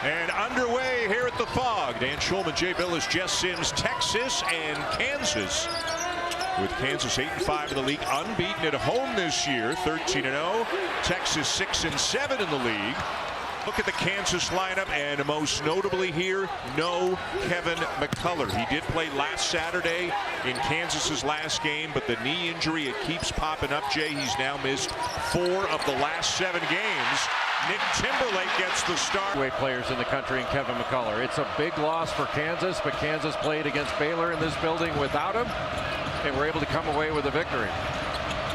And underway here at the Phog. Dan Shulman, Jay Billis, Jess Sims, Texas and Kansas. With Kansas 8-5 in the league, unbeaten at home this year, 13-0. Texas 6-7 in the league. Look at the Kansas lineup, and most notably here, no Kevin McCullough. He did play last Saturday in Kansas's last game, but the knee injury, it keeps popping up, Jay. He's now missed 4 of the last 7 games. Nick Timberlake gets the start. Players in the country and Kevin McCullough. It's a big loss for Kansas, but Kansas played against Baylor in this building without him, and were able to come away with a victory.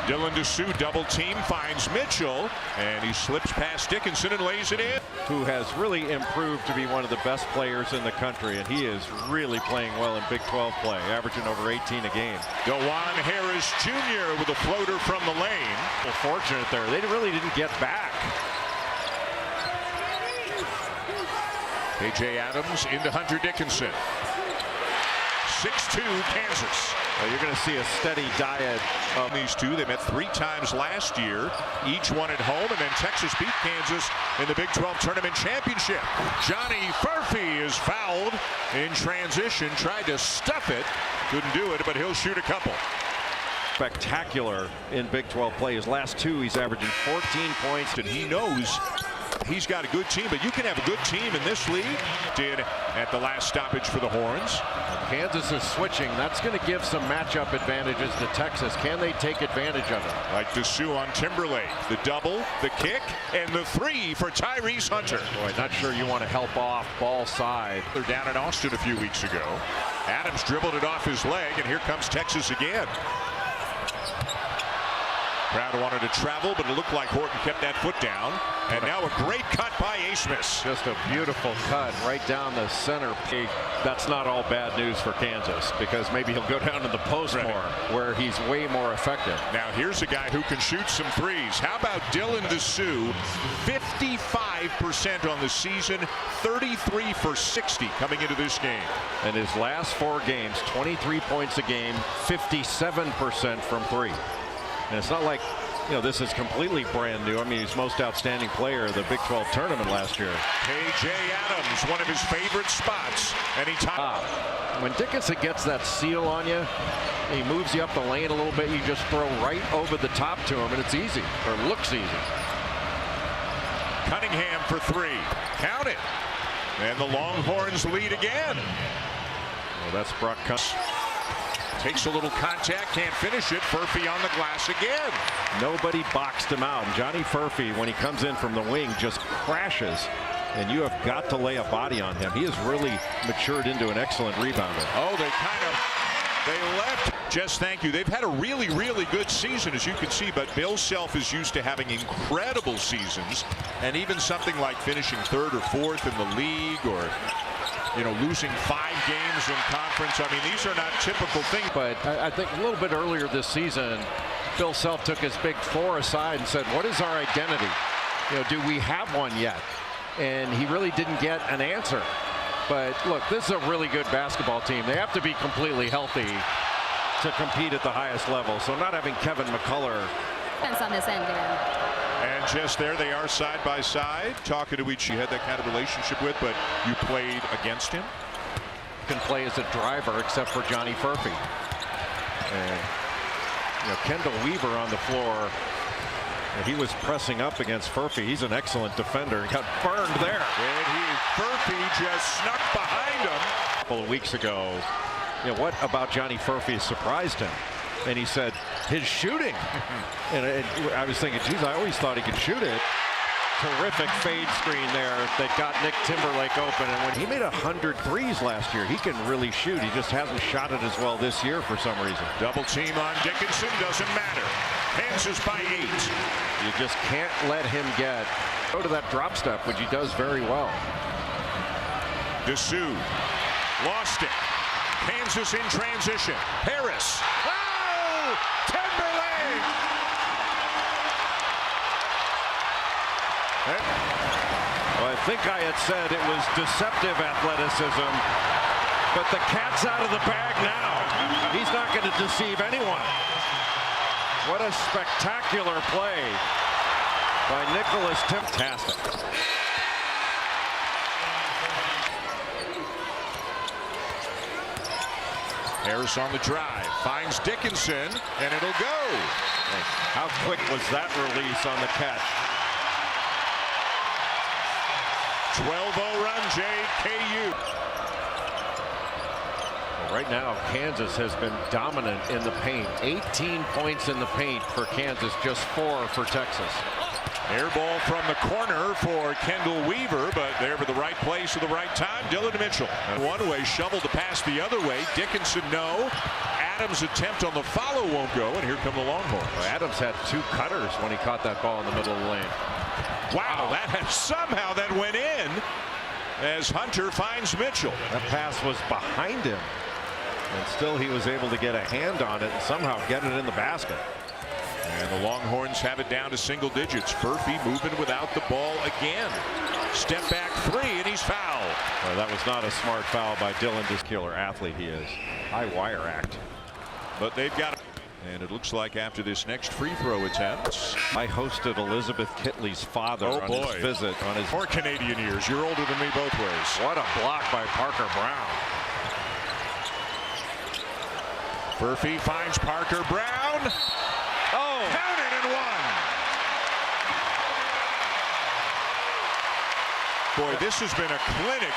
Dylan Disu double team finds Mitchell, and he slips past Dickinson and lays it in. Who has really improved to be one of the best players in the country, and he is really playing well in Big 12 play, averaging over 18 a game. DeJuan Harris Jr. with a floater from the lane. Well, fortunate there. They really didn't get back. KJ Adams into Hunter Dickinson. 6-2 Kansas. Well, you're going to see a steady diet of these two. They met 3 times last year, each one at home, and then Texas beat Kansas in the Big 12 Tournament Championship. Johnny Furphy is fouled in transition, tried to stuff it, couldn't do it, but he'll shoot a couple. Spectacular in Big 12 play. His last 2, he's averaging 14 points. And he knows he's got a good team, but you can have a good team in this league. Did at the last stoppage for the Horns. Kansas is switching. That's going to give some matchup advantages to Texas. Can they take advantage of it? Like Disu on Timberlake. The double, the kick, and the 3 for Tyrese Hunter. Boy, not sure you want to help off ball side. They're down in Austin a few weeks ago. Adams dribbled it off his leg, and here comes Texas again. Crowd wanted to travel, but it looked like Horton kept that foot down. And now a great cut by Abmas. Just a beautiful cut right down the center. That's not all bad news for Kansas, because maybe he'll go down to the post more, where he's way more effective. Now here's a guy who can shoot some threes. How about Dylan Disu? 55% on the season, 33 for 60 coming into this game. In his last 4 games, 23 points a game, 57% from 3. And it's not like, you know, this is completely brand new. I mean, he's most outstanding player of the Big 12 tournament last year. KJ Adams, one of his favorite spots. Anytime. When Dickinson gets that seal on you, he moves you up the lane a little bit. You just throw right over the top to him, and it's easy, or looks easy. Cunningham for 3. Count it. And the Longhorns lead again. Well, that's Brock Cunningham. Takes a little contact, can't finish it. Furphy on the glass again. Nobody boxed him out. And Johnny Furphy, when he comes in from the wing, just crashes. And you have got to lay a body on him. He has really matured into an excellent rebounder. Oh, they left. Jess, thank you. They've had a really, really good season, as you can see, but Bill Self is used to having incredible seasons, and even something like finishing 3rd or 4th in the league, or losing 5 games in conference. I mean, these are not typical things. But I think a little bit earlier this season, Bill Self took his Big 4 aside and said, what is our identity? Do we have one yet? And he really didn't get an answer. But look, this is a really good basketball team. They have to be completely healthy to compete at the highest level. So not having Kevin McCullough. Defense on this end, Dan. And just there they are side by side, talking to each. You had that kind of relationship with, but you played against him. Can play as a driver, except for Johnny Furphy. And Kendall Weaver on the floor. He was pressing up against Furphy. He's an excellent defender. He got burned there. And Furphy just snuck behind him. A couple of weeks ago, what about Johnny Furphy surprised him? And he said, his shooting. And I was thinking, geez, I always thought he could shoot it. Terrific fade screen there that got Nick Timberlake open. And when he made 100 threes last year, he can really shoot. He just hasn't shot it as well this year for some reason. Double team on Dickinson, doesn't matter. Kansas by 8. You just can't let him go to that drop step, which he does very well. Disu lost it. Kansas in transition. Harris. Oh! Timberlake! Well, I think I had said it was deceptive athleticism, but the cat's out of the bag now. He's not going to deceive anyone. What a spectacular play by Nicholas Tim. Fantastic. Harris on the drive, finds Dickinson, and it'll go. How quick was that release on the catch? 12-0 run, JKU. Right now, Kansas has been dominant in the paint. 18 points in the paint for Kansas, just 4 for Texas. Air ball from the corner for Kendall Weaver, but there for the right place at the right time. Dylan Mitchell. One way, shoveled the pass the other way. Dickinson, no. Adams' attempt on the follow won't go, and here come the Longhorns. Well, Adams had 2 cutters when he caught that ball in the middle of the lane. Wow, somehow that went in as Hunter finds Mitchell. That pass was behind him, and still he was able to get a hand on it and somehow get it in the basket. And the Longhorns have it down to single digits. Furphy moving without the ball again. Step back 3, and he's fouled. Well, that was not a smart foul by Dylan. This killer athlete he is. High wire act. But they've got it. And it looks like after this next free throw attempt. I hosted Elizabeth Kitley's father on his visit. On his more Canadian years. You're older than me both ways. What a block by Parker Brown. Furphy finds Parker Brown. Oh! Count it and one. Boy, this has been a clinic.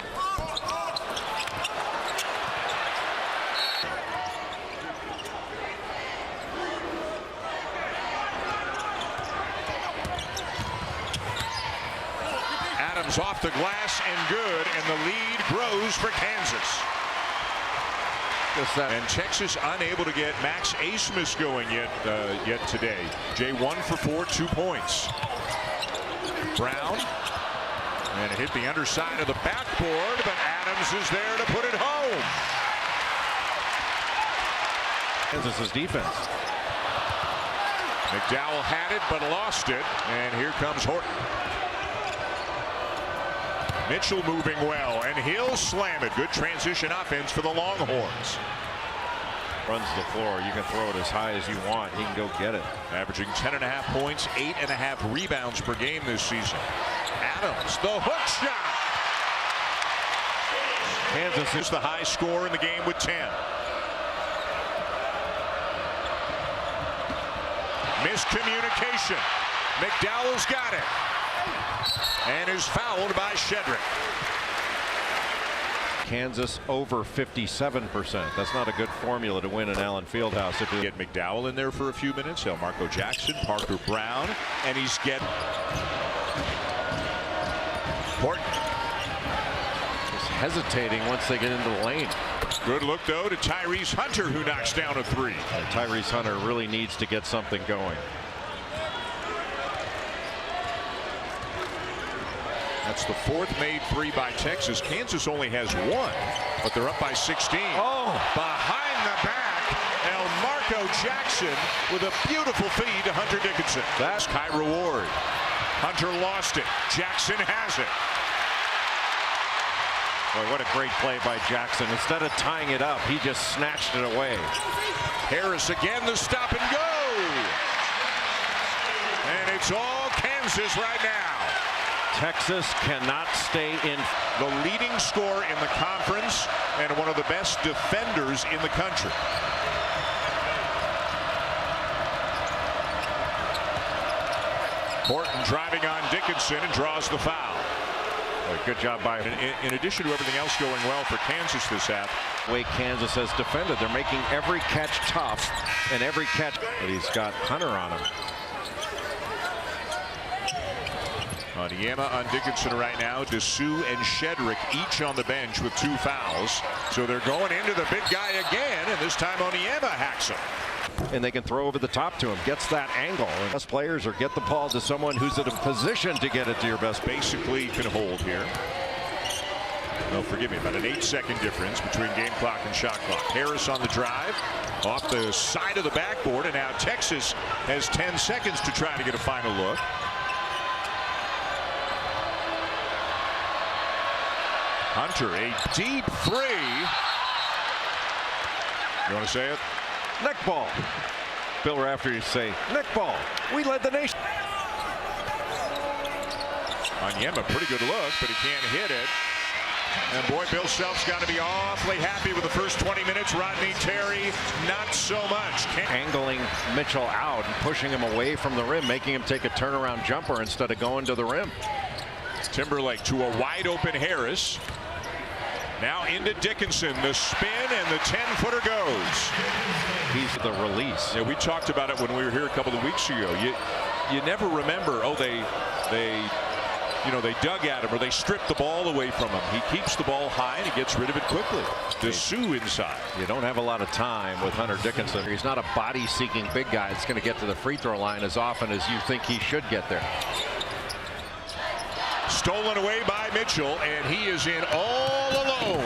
Adams off the glass and good, and the lead grows for Kansas. And Texas unable to get Max Asmus going yet today. Jay 1 for 4, 2 points. Brown, and it hit the underside of the backboard, but Adams is there to put it home. Kansas's defense. McDowell had it but lost it, and here comes Horton. Mitchell moving well, and he'll slam it. Good transition offense for the Longhorns. Runs the floor. You can throw it as high as you want. He can go get it. Averaging 10.5 points, 8.5 rebounds per game this season. Adams, the hook shot. Kansas is the high score in the game with 10. Miscommunication. McDowell's got it. And is fouled by Shedrick. Kansas over 57%. That's not a good formula to win in Allen Fieldhouse. If you get McDowell in there for a few minutes, Marco Jackson, Parker Brown, and he's getting Horton. Just hesitating once they get into the lane. Good look though to Tyrese Hunter, who knocks down a 3. And Tyrese Hunter really needs to get something going. That's the 4th made 3 by Texas. Kansas only has 1, but they're up by 16. Oh! Behind the back, Marco Jackson with a beautiful feed to Hunter Dickinson. That's Kyra Ward. Hunter lost it. Jackson has it. Boy, what a great play by Jackson. Instead of tying it up, he just snatched it away. Harris again, the stop and go. And it's all Kansas right now. Texas cannot stay in. The leading scorer in the conference and one of the best defenders in the country. Horton driving on Dickinson and draws the foul. Good job by him. In addition to everything else going well for Kansas this half. The way Kansas has defended, they're making every catch tough, and every catch. But he's got Hunter on him. Onyema on Dickinson right now. Dessou and Shedrick each on the bench with 2 fouls. So they're going into the big guy again, and this time Onyema hacks him. And they can throw over the top to him. Gets that angle. And best players or get the ball to someone who's in a position to get it to your best. Basically can hold here. No, forgive me, about an 8-second difference between game clock and shot clock. Harris on the drive. Off the side of the backboard, and now Texas has 10 seconds to try to get a final look. Hunter, a deep 3. You want to say it? Neck ball. Bill Raftery used to say, neck ball. We led the nation. Onyema, pretty good look, but he can't hit it. And boy, Bill Self's got to be awfully happy with the first 20 minutes. Rodney Terry, not so much. Angling Mitchell out and pushing him away from the rim, making him take a turnaround jumper instead of going to the rim. Timberlake to a wide open Harris. Now into Dickinson, the spin, and the 10-footer goes. He's the release. Yeah, we talked about it when we were here a couple of weeks ago. You never remember, oh, they dug at him or they stripped the ball away from him. He keeps the ball high and he gets rid of it quickly. Dessou inside. You don't have a lot of time with Hunter Dickinson. He's not a body-seeking big guy that's going to get to the free throw line as often as you think he should get there. Stolen away by Mitchell, and he is in all alone.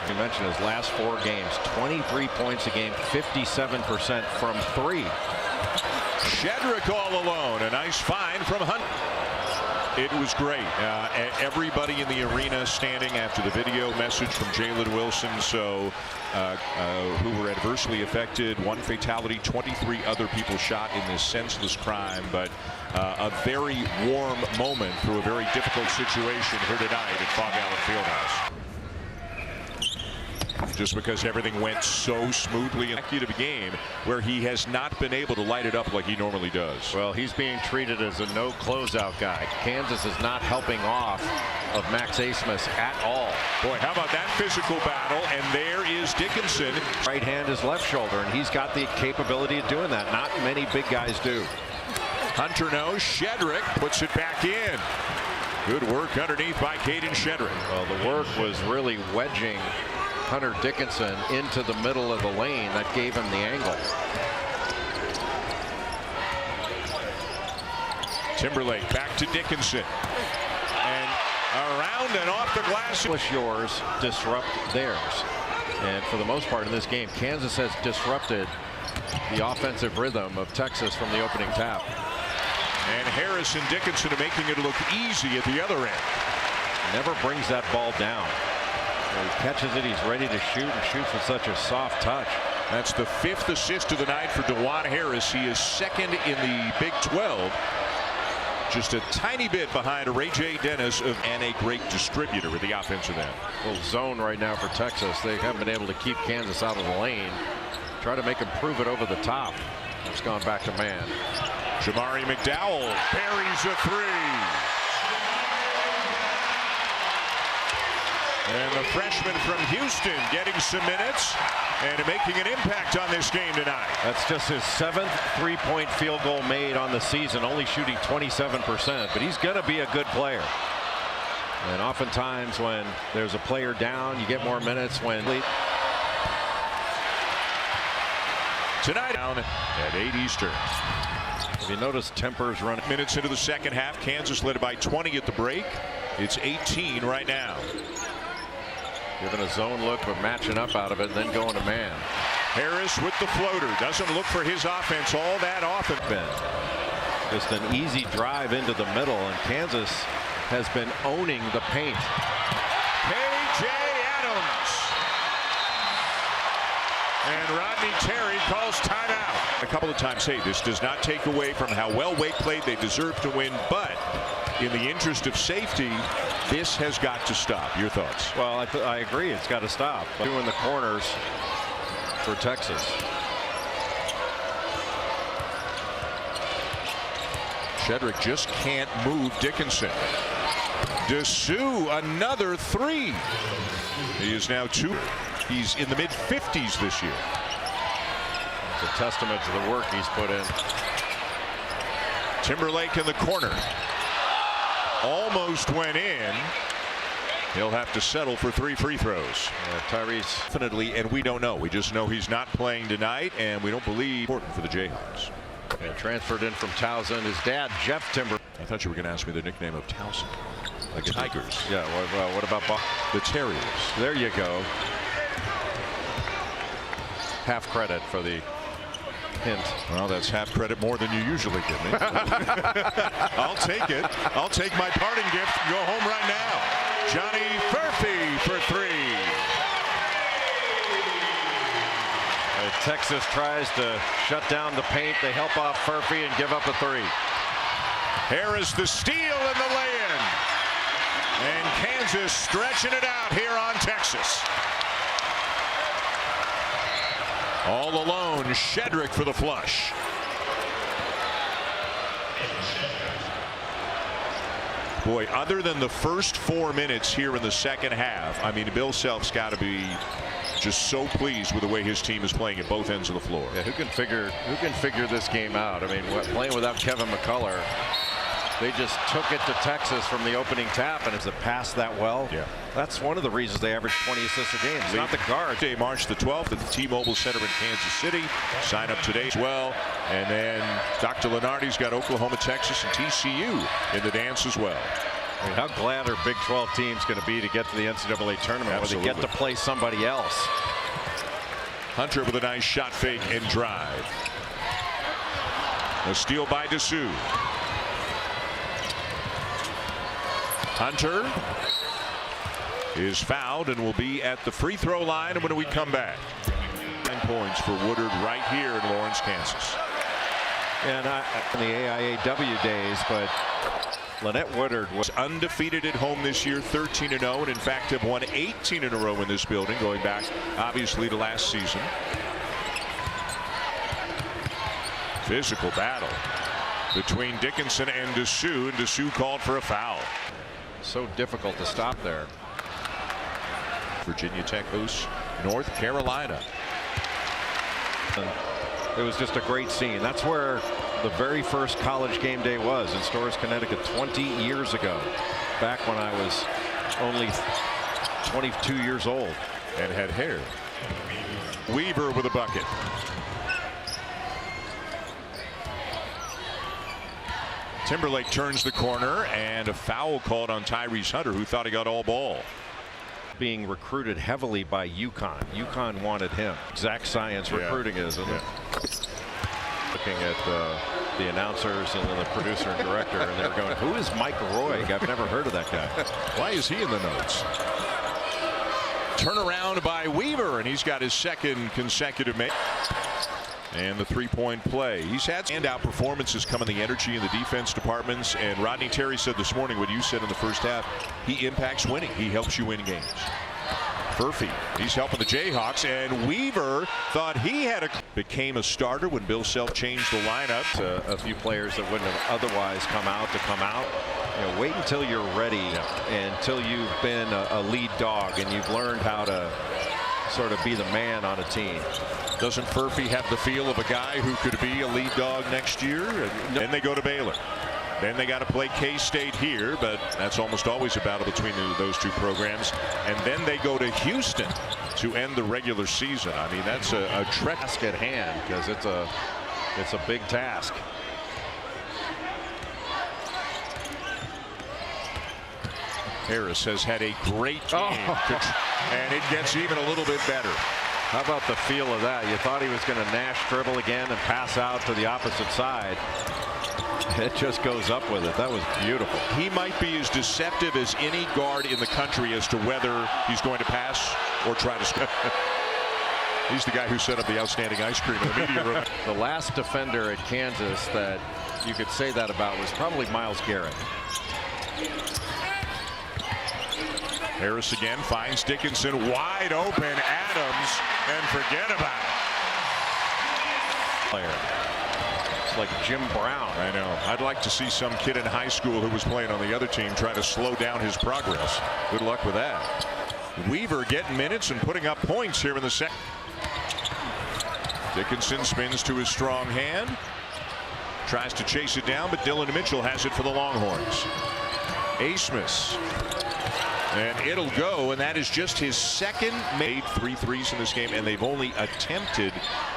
You mentioned his last 4 games, 23 points a game, 57% from 3. Shedrick all alone. A nice find from Hunt. It was great. Everybody in the arena standing after the video message from Jalen Wilson. So who were adversely affected. 1 fatality, 23 other people shot in this senseless crime. But a very warm moment through a very difficult situation here tonight at Phog Allen Fieldhouse. Just because everything went so smoothly in the game where he has not been able to light it up like he normally does. Well, he's being treated as a no closeout guy. Kansas is not helping off of Max Abmas at all. Boy, how about that physical battle? And there is Dickinson. Right hand is left shoulder, and he's got the capability of doing that. Not many big guys do. Hunter knows. Shedrick puts it back in. Good work underneath by Caden Shedrick. Well, the work was really wedging Hunter Dickinson into the middle of the lane. That gave him the angle. Timberlake back to Dickinson. And around and off the glass. Yours disrupt theirs. And for the most part in this game, Kansas has disrupted the offensive rhythm of Texas from the opening tap. And Harris and Dickinson are making it look easy at the other end. Never brings that ball down. When he catches it, he's ready to shoot and shoots with such a soft touch. That's the 5th assist of the night for DeJuan Harris. He is 2nd in the Big 12. Just a tiny bit behind Ray J. Dennis and a great distributor at the offensive end. Little zone right now for Texas. They haven't been able to keep Kansas out of the lane. Try to make him prove it over the top. It's gone back to man. Jamari McDowell buries a 3. And the freshman from Houston getting some minutes and making an impact on this game tonight. That's just his 7th three-point field goal made on the season, only shooting 27%. But he's going to be a good player. And oftentimes when there's a player down, you get more minutes when tonight down at 8 Eastern. If you notice, tempers running. Minutes into the second half, Kansas led by 20 at the break. It's 18 right now. Giving a zone look, but matching up out of it, and then going to man. Harris with the floater. Doesn't look for his offense all that often. Just an easy drive into the middle, and Kansas has been owning the paint. K.J. Adams. And Rodney Terry calls timeout. A couple of times, hey, this does not take away from how well Wake played. They deserve to win, but in the interest of safety, this has got to stop. Your thoughts? Well, I agree. It's got to stop. Doing the corners for Texas. Shedrick just can't move Dickinson. Dessou, another 3. He is now 2. He's in the mid-50s this year. It's a testament to the work he's put in. Timberlake in the corner. Almost went in. He'll have to settle for 3 free throws. Tyrese definitely, and we don't know. We just know he's not playing tonight, and we don't believe important for the Jayhawks. And transferred in from Towson. His dad, Jeff Timber. I thought you were going to ask me the nickname of Towson. Like the Tigers. Yeah, what about the Terriers? There you go. Half credit for the hint. Well, that's half credit more than you usually give me. I'll take it. I'll take my parting gift and go home right now. Johnny Furphy for 3. Texas tries to shut down the paint. They help off Furphy and give up a 3. Harris the steal and the lay-in. Kansas stretching it out here on Texas. All alone, Shedrick for the flush. Boy, other than the first 4 minutes here in the second half, I mean, Bill Self's got to be just so pleased with the way his team is playing at both ends of the floor. Yeah, who can figure this game out? I mean, playing without Kevin McCullough, they just took it to Texas from the opening tap, and as it passed that well, yeah, that's one of the reasons they average 20 assists a game. It's not the guard. March the 12th at the T-Mobile Center in Kansas City. Sign up today as well. And then Dr. Lenardi's got Oklahoma, Texas, and TCU in the dance as well. I mean, how glad are Big 12 teams going to be to get to the NCAA tournament where they get to play somebody else? Hunter with a nice shot fake and drive. A steal by Dessou. Hunter is fouled and will be at the free throw line when we come back. 9 points for Woodard right here in Lawrence, Kansas. And in the AIAW days, but Lynette Woodard was undefeated at home this year, 13-0, and in fact have won 18 in a row in this building, going back obviously to last season. Physical battle between Dickinson and Dessou called for a foul. So difficult to stop there. Virginia Tech hosts North Carolina. It was just a great scene. That's where the very first college game day was, in Storrs, Connecticut, 20 years ago, back when I was only 22 years old and had hair. Weaver with a bucket. Timberlake turns the corner, and a foul called on Tyrese Hunter, who thought he got all ball. Being recruited heavily by UConn. UConn wanted him. Exact science recruiting is, isn't it? Looking at the announcers and then the producer and director, and they're going, who is Mike Roig? I've never heard of that guy. Why is he in the notes? Turnaround by Weaver, and he's got his second consecutive make. And the three-point play. He's had standout performances come in the energy and the defense departments. And Rodney Terry said this morning what you said in the first half. He impacts winning. He helps you win games. Furphy, he's helping the Jayhawks. And Weaver thought he had became a starter when Bill Self changed the lineup. A few players that wouldn't have otherwise come out. You know, wait until you're ready, until you've been a lead dog and you've learned how to sort of be the man on a team. Doesn't Furphy have the feel of a guy who could be a lead dog next year? And then they go to Baylor. Then they got to play K-State here, but that's almost always a battle between those two programs. And then they go to Houston to end the regular season. I mean, that's a task at hand, because it's a big task. Harris has had a great game, and it gets even a little bit better. How about the feel of that? You thought he was going to Nash dribble again and pass out to the opposite side. It just goes up with it. That was beautiful. He might be as deceptive as any guard in the country as to whether he's going to pass or try to score. He's the guy who set up the outstanding ice cream in the media room. The last defender at Kansas that you could say that about was probably Myles Garrett. Harris again finds Dickinson wide open. Adams, and forget about it. Player. It's like Jim Brown. I know. I'd like to see some kid in high school who was playing on the other team try to slow down his progress. Good luck with that. Weaver getting minutes and putting up points here in the second. Dickinson spins to his strong hand. Tries to chase it down, but Dylan Mitchell has it for the Longhorns. Asmus. And it'll go, and that is just his second. Made 3 threes in this game, and they've only attempted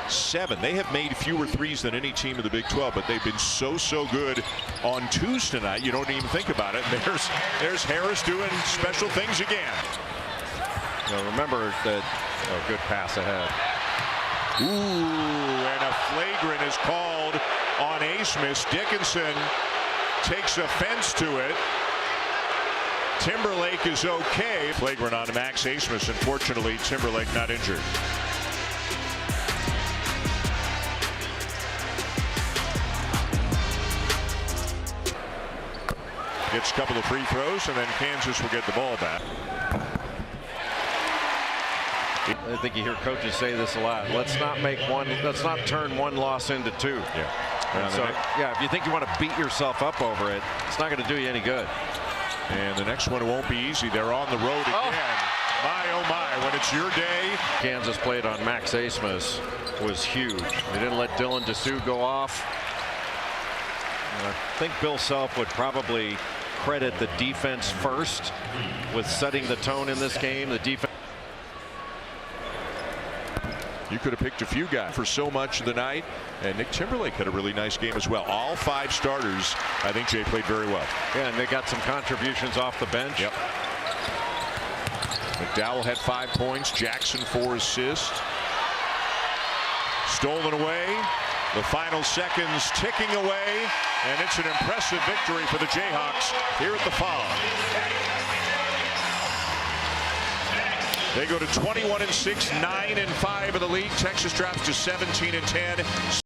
7. They have made fewer threes than any team in the Big 12, but they've been so good on twos tonight. You don't even think about it. There's Harris doing special things again. Now remember that good pass ahead. Ooh, and a flagrant is called on Asmus. Dickinson takes offense to it. Timberlake is okay. Flagrant on Max Asmus. Unfortunately, Timberlake not injured. Gets a couple of free throws, and then Kansas will get the ball back. I think you hear coaches say this a lot. Let's not turn one loss into two. Yeah. So, yeah, if you think you want to beat yourself up over it, it's not going to do you any good. And the next one won't be easy. They're on the road again. My, oh my, when it's your day. Kansas played on Max Asmus was huge. They didn't let Dylan Dessou go off. I think Bill Self would probably credit the defense first with setting the tone in this game. The defense. You could have picked a few guys for so much of the night, and Nick Timberlake had a really nice game as well. All 5 starters, I think Jay played very well. Yeah, and they got some contributions off the bench. Yep. McDowell had 5 points. Jackson 4 assists. Stolen away. The final seconds ticking away, and it's an impressive victory for the Jayhawks here at the Phog. They go to 21-6, 9-5 in the league. Texas drops to 17-10.